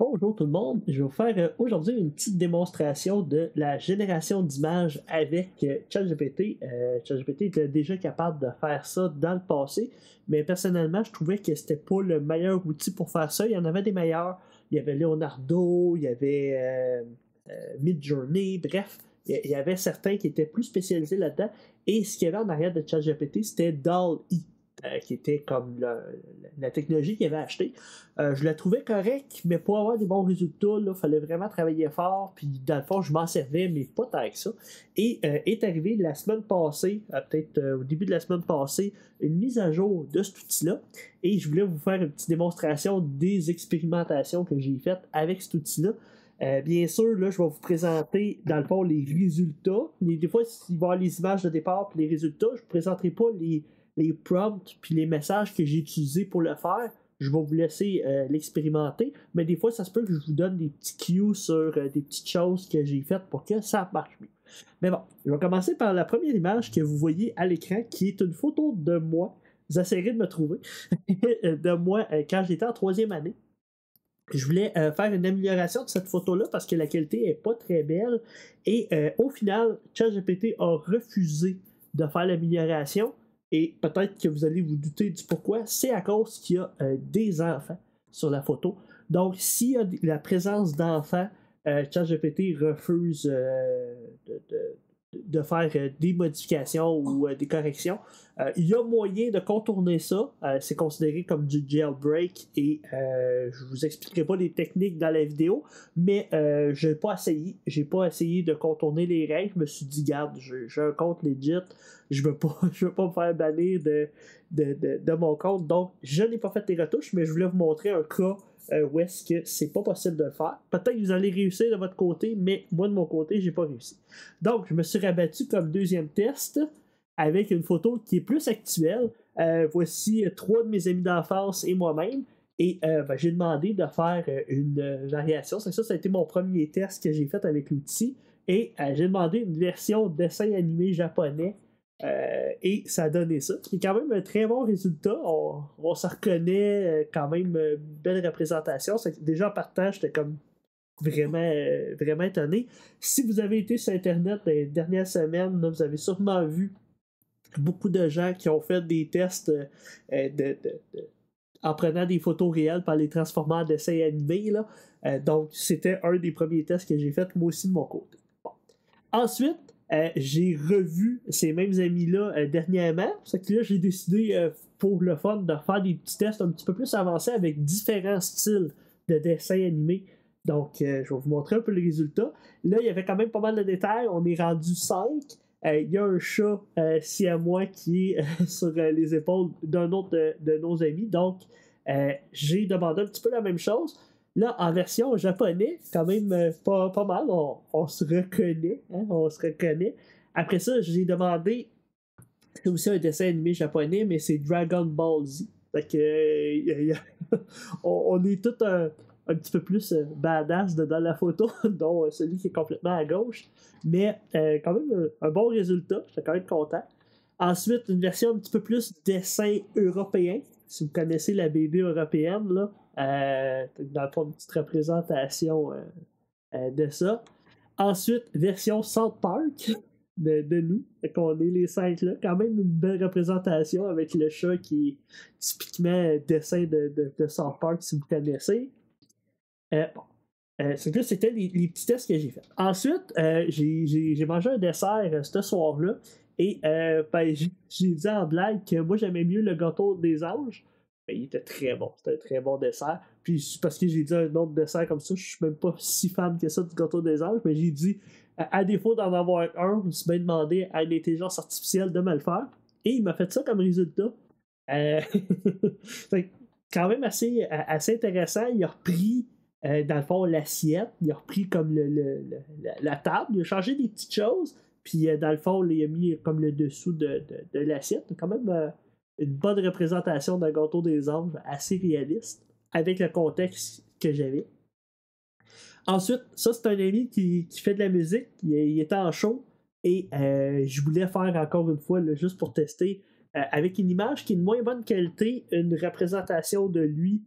Bonjour tout le monde, je vais vous faire aujourd'hui une petite démonstration de la génération d'images avec ChatGPT. ChatGPT était déjà capable de faire ça dans le passé, mais personnellement, je trouvais que c'était pas le meilleur outil pour faire ça. Il y en avait des meilleurs. Il y avait Leonardo, il y avait Midjourney, bref, il y avait certains qui étaient plus spécialisés là-dedans. Et ce qu'il y avait en arrière de ChatGPT, c'était DALL-E. Qui était comme la technologie qu'il avait achetée. Je la trouvais correcte, mais pour avoir des bons résultats, il fallait vraiment travailler fort. Puis dans le fond, je m'en servais, mais pas tant que ça. Et est arrivé la semaine passée, peut-être au début de la semaine passée, une mise à jour de cet outil-là. Et je voulais vous faire une petite démonstration des expérimentations que j'ai faites avec cet outil-là. Bien sûr, là, je vais vous présenter, dans le fond, les résultats. Des fois, il va y avoir les images de départ et les résultats. Je ne vous présenterai pas les prompts puis les messages que j'ai utilisés pour le faire. Je vais vous laisser l'expérimenter, mais des fois, ça se peut que je vous donne des petits cues sur des petites choses que j'ai faites pour que ça marche mieux. Mais bon, je vais commencer par la première image que vous voyez à l'écran, qui est une photo de moi. Vous essayerez de me trouver. De moi quand j'étais en troisième année. Je voulais faire une amélioration de cette photo-là parce que la qualité n'est pas très belle. Et au final, ChatGPT a refusé de faire l'amélioration. Et peut-être que vous allez vous douter du pourquoi. C'est à cause qu'il y a des enfants sur la photo. Donc, s'il y a la présence d'enfants, ChatGPT refuse de faire des modifications ou des corrections. Il y a moyen de contourner ça. C'est considéré comme du jailbreak et je vous expliquerai pas les techniques dans la vidéo, mais je n'ai pas essayé. J'ai pas essayé de contourner les règles. Je me suis dit, garde, j'ai un compte legit. Je veux pas me faire bannir de mon compte. Donc, je n'ai pas fait les retouches, mais je voulais vous montrer un cas où est-ce que c'est pas possible de le faire. Peut-être que vous allez réussir de votre côté, mais moi de mon côté, j'ai pas réussi. Donc, je me suis rabattu comme deuxième test avec une photo qui est plus actuelle. Voici 3 de mes amis d'enfance et moi-même. Et j'ai demandé de faire une variation. Ça a été mon premier test que j'ai fait avec l'outil. Et j'ai demandé une version dessin animé japonais. Et ça a donné ça. C'est quand même un très bon résultat. On se reconnaît quand même une belle représentation. Déjà en partant, j'étais comme vraiment étonné. Si vous avez été sur Internet dans les dernières semaines, là, vous avez sûrement vu beaucoup de gens qui ont fait des tests en prenant des photos réelles par les transformant en dessin animé. Là. Donc, c'était un des premiers tests que j'ai fait, moi aussi, de mon côté. Bon. Ensuite, j'ai revu ces mêmes amis-là dernièrement. C'est que là, j'ai décidé, pour le fun, de faire des petits tests un petit peu plus avancés avec différents styles de dessins animés. Donc, je vais vous montrer un peu les résultats. Là, il y avait quand même pas mal de détails. On est rendu 5. Il y a un chat siamois qui est sur les épaules d'un autre de nos amis. Donc, j'ai demandé un petit peu la même chose. Là, en version japonais, quand même pas mal. On se reconnaît. Hein, on se reconnaît. Après ça, j'ai demandé. C'est aussi un dessin animé japonais, mais c'est Dragon Ball Z. Fait que, on est tout un petit peu plus badass dans la photo, dont celui qui est complètement à gauche. Mais quand même un bon résultat. J'étais quand même content. Ensuite, une version un petit peu plus dessin européen. Si vous connaissez la BD européenne, là, dans le fond, une petite représentation de ça. Ensuite, version South Park de nous. Fait qu'on est les 5 là. Quand même une belle représentation avec le chat qui est typiquement dessin de South Park, si vous connaissez. Bon. C'est que c'était les petits tests que j'ai fait. Ensuite, j'ai mangé un dessert ce soir-là. Et j'ai dit en blague que moi j'aimais mieux le gâteau des anges. Ben, il était très bon. C'était un très bon dessert. Puis parce que j'ai dit un autre dessert comme ça, je suis même pas si fan que ça du gâteau des anges. Mais j'ai dit, à défaut d'en avoir un, je me suis bien demandé à une intelligence artificielle de me le faire. Et il m'a fait ça comme résultat. C'est quand même assez intéressant. Il a repris dans le fond l'assiette. Il a repris comme la table. Il a changé des petites choses. Puis, dans le fond, il a mis comme le dessous de l'assiette. Quand même une bonne représentation d'un gâteau des anges, assez réaliste, avec le contexte que j'avais. Ensuite, ça, c'est un ami qui fait de la musique. Il était en show. Et je voulais faire encore une fois, là, juste pour tester, avec une image qui est de moins bonne qualité, une représentation de lui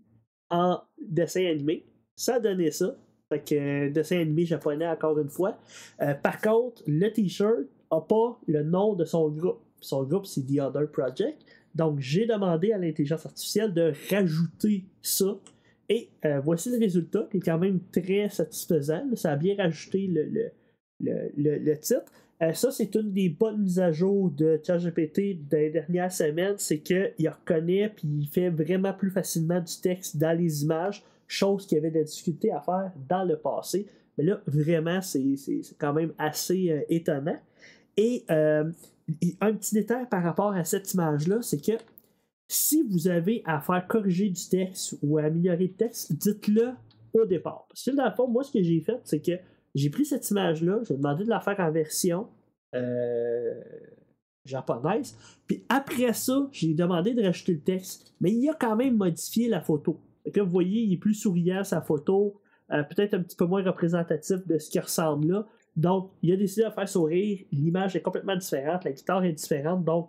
en dessin animé. ça donnait ça. Fait que dessin animé japonais encore une fois. Par contre, le t-shirt n'a pas le nom de son groupe. Son groupe, c'est The Other Project. Donc, j'ai demandé à l'intelligence artificielle de rajouter ça. Et voici le résultat, qui est quand même très satisfaisant. Ça a bien rajouté le titre. Ça, c'est une des bonnes mises à jour de ChatGPT des dernières semaines. C'est qu'il reconnaît et il fait vraiment plus facilement du texte dans les images, chose qu'il y avait de la difficulté à faire dans le passé. Mais là, vraiment, c'est quand même assez étonnant. Et un petit détail par rapport à cette image-là, c'est que si vous avez à faire corriger du texte ou à améliorer le texte, dites-le au départ. Parce que dans le fond, moi, ce que j'ai fait, c'est que j'ai pris cette image-là, j'ai demandé de la faire en version japonaise, puis après ça, j'ai demandé de rajouter le texte, mais il a quand même modifié la photo. Donc là, vous voyez, il est plus souriant, sa photo, peut-être un petit peu moins représentatif de ce qui ressemble là. Donc, il a décidé de faire sourire, l'image est complètement différente, la guitare est différente, donc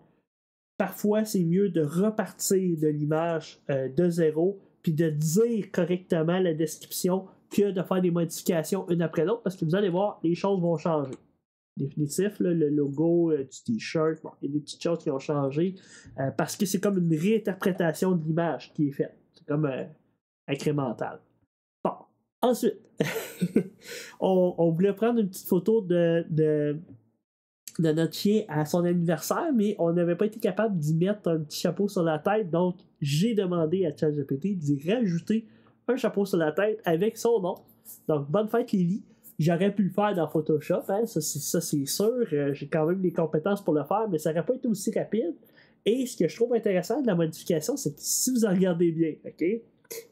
parfois, c'est mieux de repartir de l'image de zéro, puis de dire correctement la description que de faire des modifications une après l'autre, parce que vous allez voir, les choses vont changer. Définitif, là, le logo du t-shirt, bon, il y a des petites choses qui ont changé, parce que c'est comme une réinterprétation de l'image qui est faite. C'est comme incrémental. Bon, ensuite, on voulait prendre une petite photo de notre chien à son anniversaire, mais on n'avait pas été capable d'y mettre un petit chapeau sur la tête, donc j'ai demandé à ChatGPT d'y rajouter un chapeau sur la tête avec son nom. Donc, bonne fête Lily. J'aurais pu le faire dans Photoshop, hein, ça c'est sûr, j'ai quand même les compétences pour le faire, mais ça n'aurait pas été aussi rapide. Et ce que je trouve intéressant de la modification, c'est que si vous en regardez bien, ok, il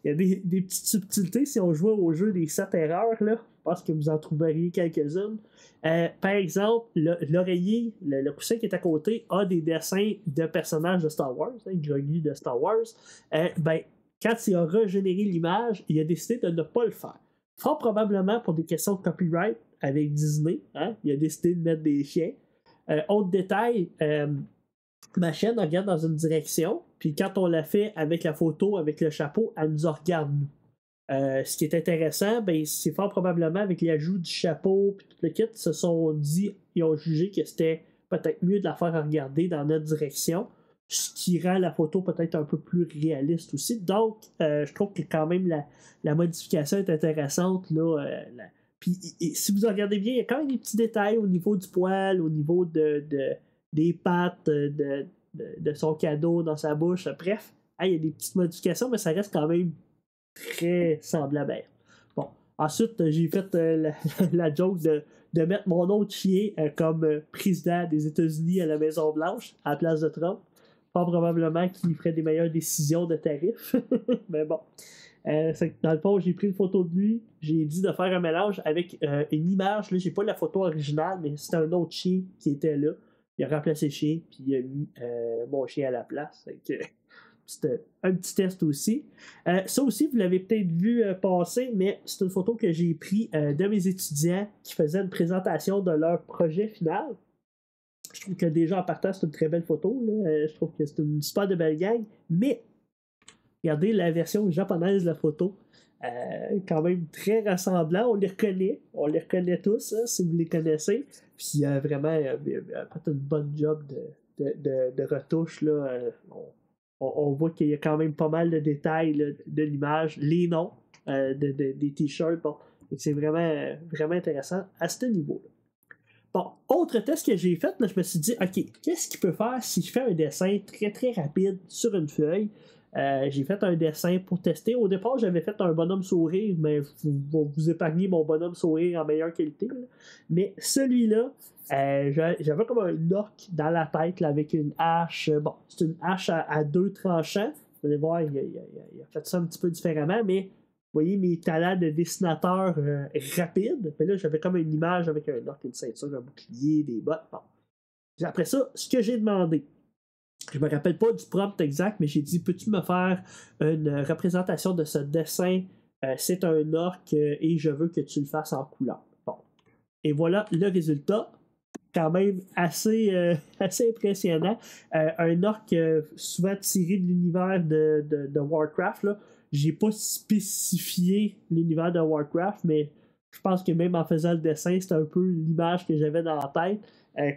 y a des petites subtilités si on jouait au jeu des 7 erreurs, là, je pense que vous en trouveriez quelques-unes. Par exemple, l'oreiller, le coussin qui est à côté, a des dessins de personnages de Star Wars, Grogu de Star Wars. Quand il a régénéré l'image, il a décidé de ne pas le faire. Fort probablement pour des questions de copyright avec Disney, hein, il a décidé de mettre des chiens. Autre détail, ma chaîne regarde dans une direction, puis quand on l'a fait avec la photo, avec le chapeau, elle nous regarde nous. Ce qui est intéressant, ben, c'est fort probablement avec l'ajout du chapeau et tout le kit, ils ont jugé que c'était peut-être mieux de la faire regarder dans notre direction, ce qui rend la photo peut-être un peu plus réaliste aussi. Donc, je trouve que quand même la modification est intéressante. Puis, si vous regardez bien, il y a quand même des petits détails au niveau du poil, au niveau des pattes, de son cadeau dans sa bouche. Bref, il y a des petites modifications, mais ça reste quand même très semblable. Bon, ensuite, j'ai fait la joke de mettre mon autre chien comme président des États-Unis à la Maison-Blanche à la place de Trump. Pas probablement qu'il ferait des meilleures décisions de tarifs. Mais bon. Dans le fond, j'ai pris une photo de lui. J'ai dit de faire un mélange avec une image. Là, j'ai pas la photo originale, mais c'était un autre chien qui était là. Il a remplacé le chien, puis il a mis mon chien à la place. C'était un petit test aussi. Ça aussi, vous l'avez peut-être vu passer, mais c'est une photo que j'ai prise de mes étudiants qui faisaient une présentation de leur projet final. Je trouve que déjà en partant, c'est une très belle photo. Là. Je trouve que c'est une super de belle gang. Mais, regardez la version japonaise de la photo. Quand même très rassemblant. On les reconnaît tous, hein, si vous les connaissez. Puis vraiment, il a fait une bonne job de retouche. Là. On voit qu'il y a quand même pas mal de détails là, de l'image, les noms des t-shirts. Bon, c'est vraiment, vraiment intéressant à ce niveau-là. Bon, autre test que j'ai fait, là, je me suis dit, OK, qu'est-ce qu'il peut faire si je fais un dessin très très rapide sur une feuille? J'ai fait un dessin pour tester. Au départ, j'avais fait un bonhomme sourire, mais vous épargnez mon bonhomme sourire en meilleure qualité. Là. Mais celui-là, j'avais comme un orque dans la tête là, avec une hache. Bon, c'est une hache à deux tranchants. Vous allez voir, il a fait ça un petit peu différemment, mais vous voyez mes talents de dessinateur rapide. Mais là, j'avais comme une image avec un orque, une ceinture, un bouclier, des bottes. Bon. Après ça, ce que j'ai demandé, je me rappelle pas du prompt exact, mais j'ai dit, peux-tu me faire une représentation de ce dessin? C'est un orque et je veux que tu le fasses en couleur. Bon. Et voilà le résultat. Quand même assez impressionnant. Un orque souvent tiré de l'univers de Warcraft. Là. j'ai pas spécifié l'univers de Warcraft, mais je pense que même en faisant le dessin, c'était un peu l'image que j'avais dans la tête.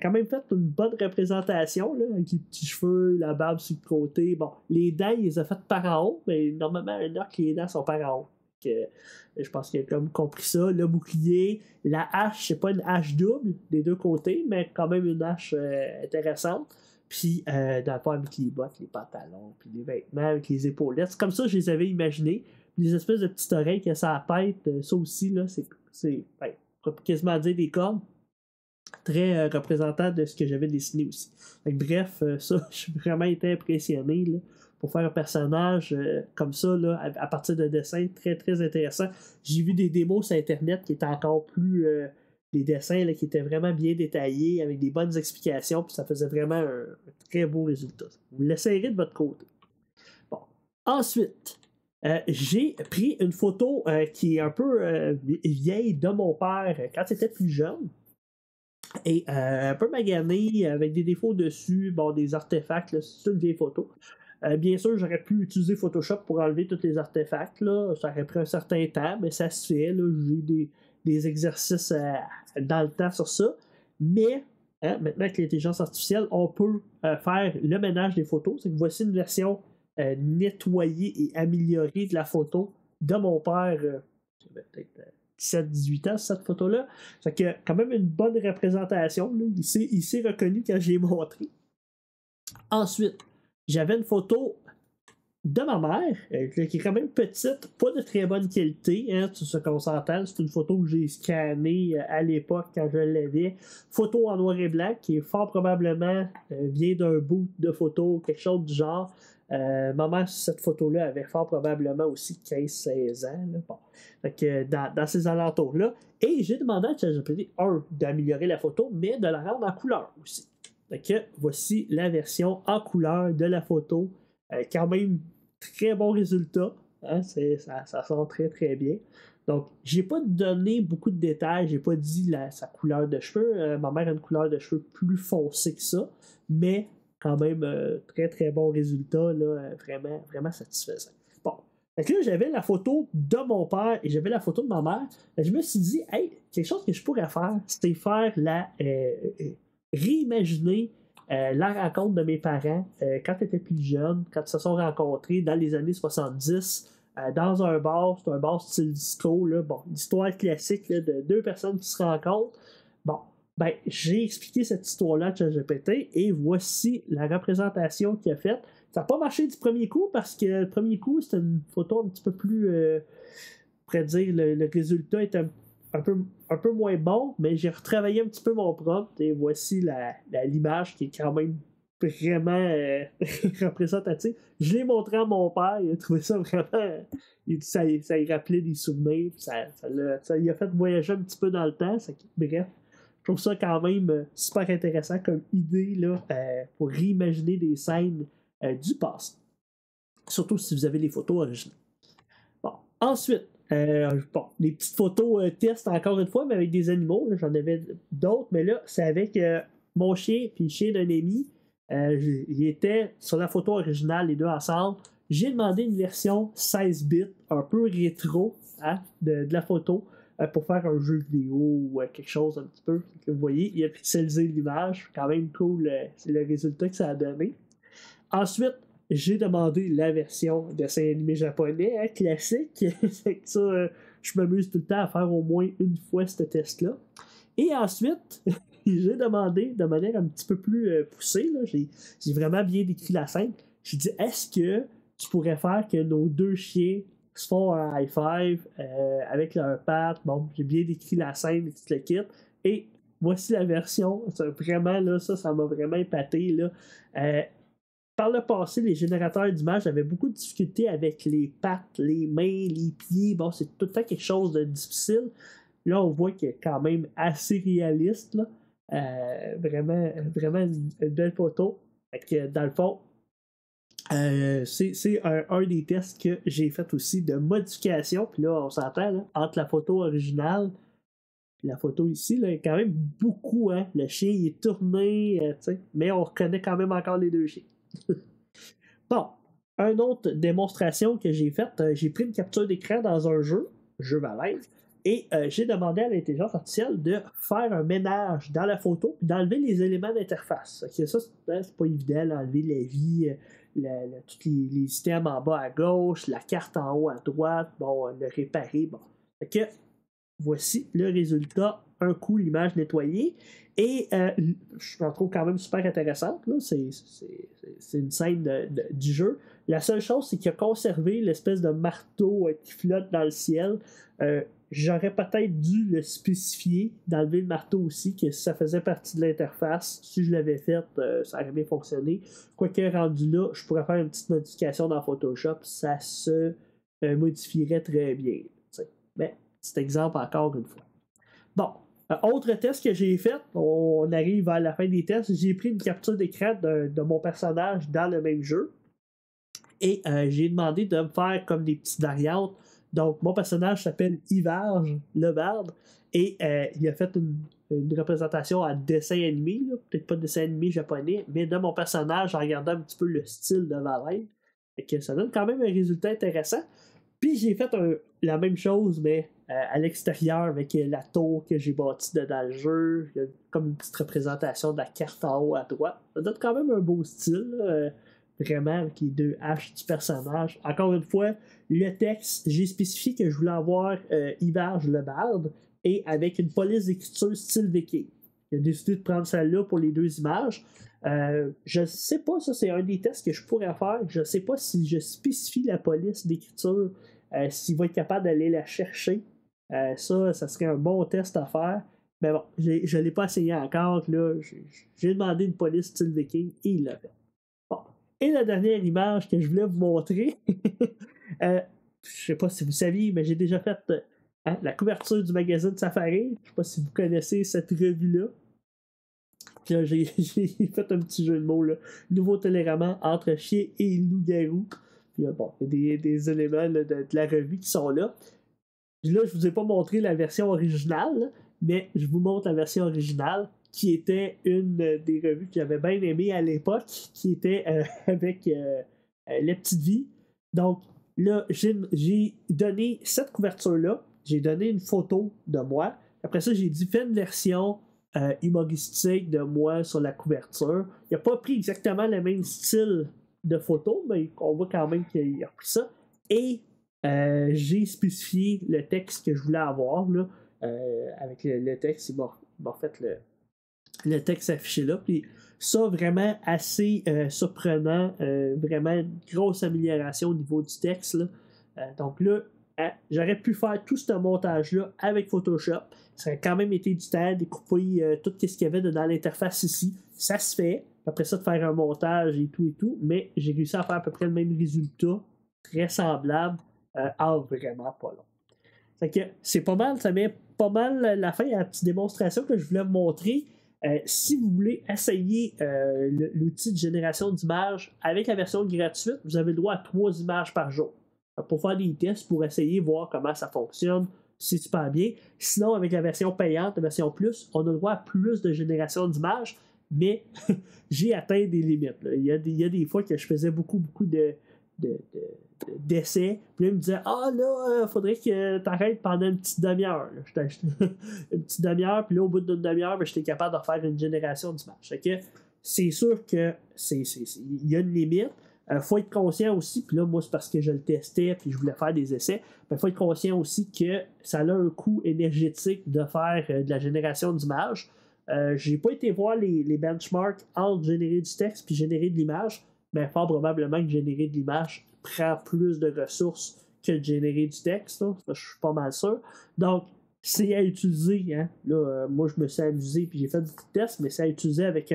Quand même fait une bonne représentation, là, avec les petits cheveux, la barbe sur le côté. Bon, les dents, il les a faites par en haut, mais normalement, un orc, les dents sont par en haut. Je pense qu'il a comme compris ça. Le bouclier, la hache, c'est pas une hache double des deux côtés, mais quand même une hache intéressante. Puis, dans le fond, avec les bottes, les pantalons, puis les vêtements, avec les épaulettes. C'est comme ça que je les avais imaginés. Puis les espèces de petites oreilles qu'il y a sur la tête, ça aussi, là, c'est ben, on peut quasiment dire des cornes. Très représentant de ce que j'avais dessiné aussi. Donc, bref, ça, je suis vraiment été impressionné là, pour faire un personnage comme ça, là, à partir de dessins très très intéressant. J'ai vu des démos sur Internet qui étaient encore plus. Des dessins là, qui étaient vraiment bien détaillés, avec des bonnes explications, puis ça faisait vraiment un très beau résultat. Vous l'essayerez de votre côté. Bon. Ensuite, j'ai pris une photo qui est un peu vieille de mon père quand il était plus jeune. Et un peu magané, avec des défauts dessus, bon, des artefacts, là, c'est une vieille photo. Bien sûr, j'aurais pu utiliser Photoshop pour enlever tous les artefacts, là. Ça aurait pris un certain temps, mais ça se fait, là. J'ai eu des exercices dans le temps sur ça. Mais, maintenant avec l'intelligence artificielle, on peut faire le ménage des photos. C'est que voici une version nettoyée et améliorée de la photo de mon père. Peut-être 17-18 ans, cette photo-là. Fait que quand même une bonne représentation. Là. Il s'est reconnu quand j'ai montré. Ensuite, j'avais une photo de ma mère, qui est quand même petite, pas de très bonne qualité, hein, tout ce qu'on s'entend. C'est une photo que j'ai scannée à l'époque quand je l'avais. Photo en noir et blanc, qui est fort probablement vient d'un bout de photo, quelque chose du genre. Ma mère, cette photo-là, avait fort probablement aussi 15-16 ans. Là. Bon. Fait que dans ces alentours-là. Et j'ai demandé à ChatGPT, d'améliorer la photo, mais de la rendre en couleur aussi. Fait que voici la version en couleur de la photo. Quand même, très bon résultat. Hein, ça sort très très bien. Donc, j'ai pas donné beaucoup de détails, j'ai pas dit sa couleur de cheveux. Ma mère a une couleur de cheveux plus foncée que ça, mais quand même très très bon résultat, là, vraiment, vraiment satisfaisant. Bon. Fait là, j'avais la photo de mon père et j'avais la photo de ma mère. Je me suis dit, hey, quelque chose que je pourrais faire, c'était faire réimaginer la rencontre de mes parents quand ils étaient plus jeunes, quand ils se sont rencontrés dans les années 70 dans un bar, c'est un bar style disco, là, bon, l'histoire classique là, de deux personnes qui se rencontrent. Bon, ben, j'ai expliqué cette histoire-là à ChatGPT et voici la représentation qu'il a faite. Ça n'a pas marché du premier coup parce que le premier coup, c'était une photo un petit peu plus, pourrais dire, le résultat était un peu moins bon, mais j'ai retravaillé un petit peu mon prompt et voici l'image qui est quand même vraiment représentative. Je l'ai montré à mon père, il a trouvé ça vraiment. Ça lui rappelait des souvenirs, ça lui a fait voyager un petit peu dans le temps. Bref, je trouve ça quand même super intéressant comme idée là, pour réimaginer des scènes du passé. Surtout si vous avez les photos originales. Bon, ensuite, bon, des petites photos test encore une fois, mais avec des animaux. Là, j'en avais d'autres, mais là, c'est avec mon chien et le chien d'un ami. Ils étaient sur la photo originale, les deux ensemble. J'ai demandé une version 16 bits, un peu rétro hein, de la photo, pour faire un jeu vidéo ou quelque chose un petit peu. Vous voyez, il a pixelisé l'image. Quand même cool, c'est le résultat que ça a donné. Ensuite, j'ai demandé la version dessin animé japonais, hein, classique. Ça, je m'amuse tout le temps à faire au moins une fois ce test-là. Et ensuite, j'ai demandé de manière un petit peu plus poussée, là, j'ai vraiment bien décrit la scène. J'ai dit, est-ce que tu pourrais faire que nos deux chiens se font un high five avec leurs pattes? Bon, j'ai bien décrit la scène et tout le kit. Et voici la version. Vraiment, là, ça m'a vraiment épaté. Là. Par le passé, les générateurs d'images avaient beaucoup de difficultés avec les pattes, les mains, les pieds. Bon, c'est tout le temps quelque chose de difficile. Là, on voit qu'il est quand même assez réaliste. Là. Vraiment, vraiment une belle photo. Fait que, dans le fond, c'est un des tests que j'ai fait aussi de modification. Puis là, on s'entend là, entre la photo originale et la photo ici. Là, il y a quand même beaucoup. Hein? Le chien il est tourné, mais on reconnaît quand même encore les deux chiens. Bon, une autre démonstration que j'ai faite, j'ai pris une capture d'écran dans un jeu Valve, et j'ai demandé à l'intelligence artificielle de faire un ménage dans la photo et d'enlever les éléments d'interface. Okay, ça, c'est pas évident, d'enlever la vie, tous les systèmes en bas à gauche, la carte en haut à droite, bon, le réparer. Bon. Fait que, voici le résultat, un coup l'image nettoyée. Et je la trouve quand même super intéressante. Là. C'est une scène du jeu. La seule chose, c'est qu'il a conservé l'espèce de marteau qui flotte dans le ciel. J'aurais peut-être dû le spécifier, d'enlever le marteau aussi, que ça faisait partie de l'interface. Si je l'avais fait, ça aurait bien fonctionné. Quoique rendu là, je pourrais faire une petite modification dans Photoshop, ça se modifierait très bien. T'sais. Mais cet exemple encore une fois. Bon, autre test que j'ai fait, on arrive à la fin des tests, j'ai pris une capture d'écran de mon personnage dans le même jeu. Et j'ai demandé de me faire comme des petites variantes. Donc, mon personnage s'appelle Ivarge, le barde, et il a fait une représentation en dessin animé, là. Peut-être pas de dessin animé japonais, mais de mon personnage en regardant un petit peu le style de Valve. Et que ça donne quand même un résultat intéressant. Puis j'ai fait la même chose, mais à l'extérieur avec la tour que j'ai bâtie dans le jeu. Il y a comme une petite représentation de la carte en haut à droite. Ça donne quand même un beau style, vraiment, avec les deux haches du personnage. Encore une fois, le texte, j'ai spécifié que je voulais avoir Ivarge le barde et avec une police d'écriture style viking. J'ai décidé de prendre celle-là pour les deux images. Je sais pas, ça c'est un des tests que je pourrais faire. Je sais pas si je spécifie la police d'écriture, s'il va être capable d'aller la chercher. Ça serait un bon test à faire. Mais bon, je ne l'ai pas essayé encore. Là. J'ai demandé une police style viking et il l'a fait. Bon. Et la dernière image que je voulais vous montrer, je sais pas si vous saviez, mais j'ai déjà fait la couverture du magazine Safari. Je sais pas si vous connaissez cette revue-là. Là, j'ai fait un petit jeu de mots, là. Nouveau téléroman entre chien et loup-garou. Puis bon, il y a des éléments là, de la revue qui sont là. Là, je vous ai pas montré la version originale, là, mais je vous montre la version originale, qui était une des revues que j'avais bien aimées à l'époque, qui était avec La Petite Vie. Donc, là, j'ai donné cette couverture-là, j'ai donné une photo de moi. Après ça, j'ai dit, fais une version humoristique de moi sur la couverture. Il n'a pas pris exactement le même style de photo, mais on voit quand même qu'il a pris ça. Et j'ai spécifié le texte que je voulais avoir. Là, avec le texte, il m'a fait le texte affiché là. Puis ça, vraiment assez surprenant. Vraiment une grosse amélioration au niveau du texte. Là. Donc là, j'aurais pu faire tout ce montage-là avec Photoshop. Ça aurait quand même été du temps, découper tout ce qu'il y avait dans l'interface ici. Ça se fait. Après ça, de faire un montage et tout. Mais j'ai réussi à faire à peu près le même résultat. Très semblable. Vraiment pas long. Fait que c'est pas mal. Ça met pas mal la fin à la petite démonstration que je voulais vous montrer. Si vous voulez essayer l'outil de génération d'images avec la version gratuite, vous avez le droit à 3 images par jour. Pour faire des tests, pour essayer, voir comment ça fonctionne, c'est super bien. Sinon, avec la version payante, la version plus, on a le droit à plus de génération d'images, mais j'ai atteint des limites. Là. Il y a des fois que je faisais beaucoup d'essais, puis là, il me disait « Ah là, faudrait que tu arrêtes pendant une petite demi-heure. » Une petite demi-heure, puis là, au bout d'une demi-heure, j'étais capable de faire une génération d'images. Fait que c'est sûr que il y a une limite. Faut être conscient aussi, puis là, moi, c'est parce que je le testais, puis je voulais faire des essais, mais il faut être conscient aussi que ça a un coût énergétique de faire de la génération d'images. J'ai pas été voir les benchmarks entre générer du texte puis générer de l'image, mais fort probablement que générer de l'image prend plus de ressources que de générer du texte. Là. Ça, je suis pas mal sûr. Donc, c'est à utiliser. Hein. Là, moi, je me suis amusé, puis j'ai fait beaucoup de tests, mais c'est à utiliser avec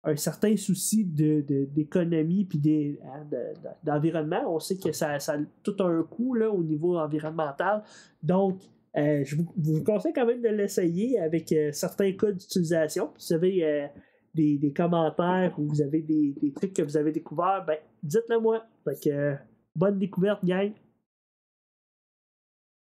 un certain souci d'économie puis d'environnement. On sait que ça a tout un coût là, au niveau environnemental. Donc, je vous conseille quand même de l'essayer avec certains cas d'utilisation. Si vous avez des commentaires ou vous avez des trucs que vous avez découverts, ben, dites-le moi. Donc, bonne découverte, gang.